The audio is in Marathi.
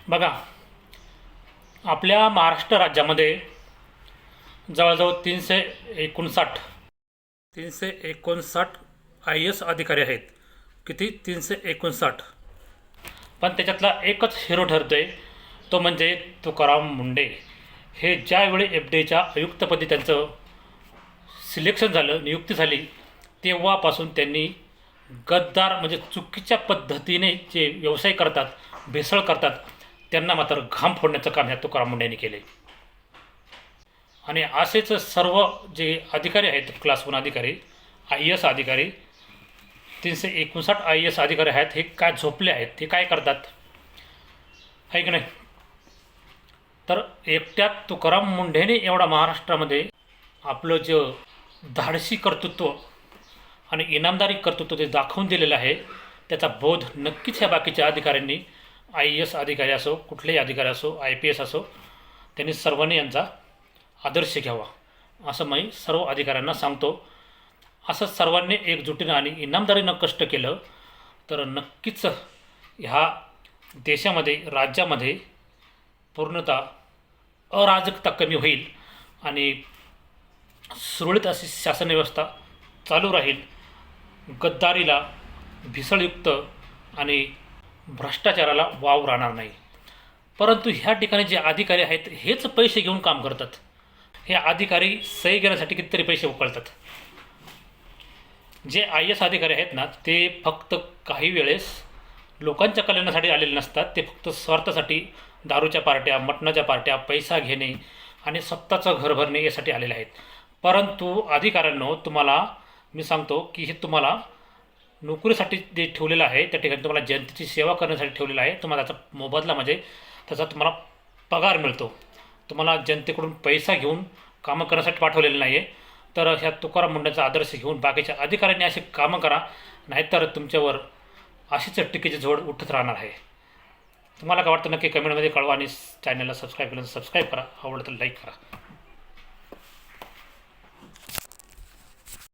बघा, आपल्या महाराष्ट्र राज्यामध्ये जवळजवळ 359 आय ए एस अधिकारी आहेत. किती? 359. पण त्याच्यातला एकच हिरो ठरतोय, तो म्हणजे तुकाराम मुंडे. हे ज्यावेळी एफ डी एच्या आयुक्तपदी त्यांचं सिलेक्शन झालं, नियुक्ती झाली, तेव्हापासून त्यांनी गद्दार म्हणजे चुकीच्या पद्धतीने जे व्यवसाय करतात, भेसळ करतात, त्यांना मात्र घाम फोडण्याचं काम ह्या तुकाराम मुंडे यांनी केले. आणि असेच सर्व जे अधिकारी आहेत, क्लास 1 अधिकारी, आय ए एस अधिकारी, 359 आय ए एस अधिकारी आहेत. हे काय झोपले आहेत? हे काय करतात आहे की नाही? तर एकट्या तुकाराम मुंढेने एवढा महाराष्ट्रामध्ये आपलं जे धाडसी कर्तृत्व आणि इनामदारी कर्तृत्व ते दाखवून दिलेलं आहे, त्याचा बोध नक्कीच ह्या बाकीच्या अधिकाऱ्यांनी, आय ए एस अधिकारी असो, कुठलेही अधिकारी असो, आय पी एस असो, त्यांनी सर्वांनी यांचा आदर्श घ्यावा असं मी सर्व अधिकाऱ्यांना सांगतो. असं सर्वांनी एकजुटीनं आणि इनामदारीनं कष्ट केलं तर नक्कीच ह्या देशामध्ये, राज्यामध्ये पूर्णतः अराजकता कमी होईल आणि सुरळीत अशी शासन व्यवस्था चालू राहील. गद्दारीला, भेसळयुक्त आणि भ्रष्टाचाराला वाव राहणार नाही. परंतु ह्या ठिकाणी जे अधिकारी आहेत हेच पैसे घेऊन काम करतात. हे अधिकारी सही घेण्यासाठी कितीतरी पैसे उकळतात. जे आय एस अधिकारी आहेत ना, ते फक्त काही वेळेस लोकांच्या कल्याणासाठी आलेले नसतात. ते फक्त स्वार्थासाठी दारूच्या पार्ट्या, मटणाच्या पार्ट्या, पैसा घेणे आणि स्वतःचं घर भरणे यासाठी आलेले आहेत. परंतु अधिकाऱ्यांनो, तुम्हाला मी सांगतो की हे तुम्हाला नोकरीसाठी जे ठेवलेलं आहे, त्या ठिकाणी तुम्हाला जनतेची सेवा करण्यासाठी ठेवलेलं आहे. तुम्हाला त्याचा मोबदला म्हणजे त्याचा तुम्हाला पगार मिळतो. तुम्हाला जनतेकडून पैसा घेऊन कामं करण्यासाठी पाठवलेलं नाही आहे. तर ह्या तुकाराम मुंडेचा आदर्श घेऊन बाकीच्या अधिकाऱ्यांनी अशी कामं करा, नाहीतर तुमच्यावर अशीच टीकेची झोड उठत राहणार आहे. तुम्हाला काय वाटतं नक्की कमेंटमध्ये कळवा आणि चॅनलला सबस्क्राईब केलं तर सबस्क्राईब करा, आवडलं तर लाईक करा.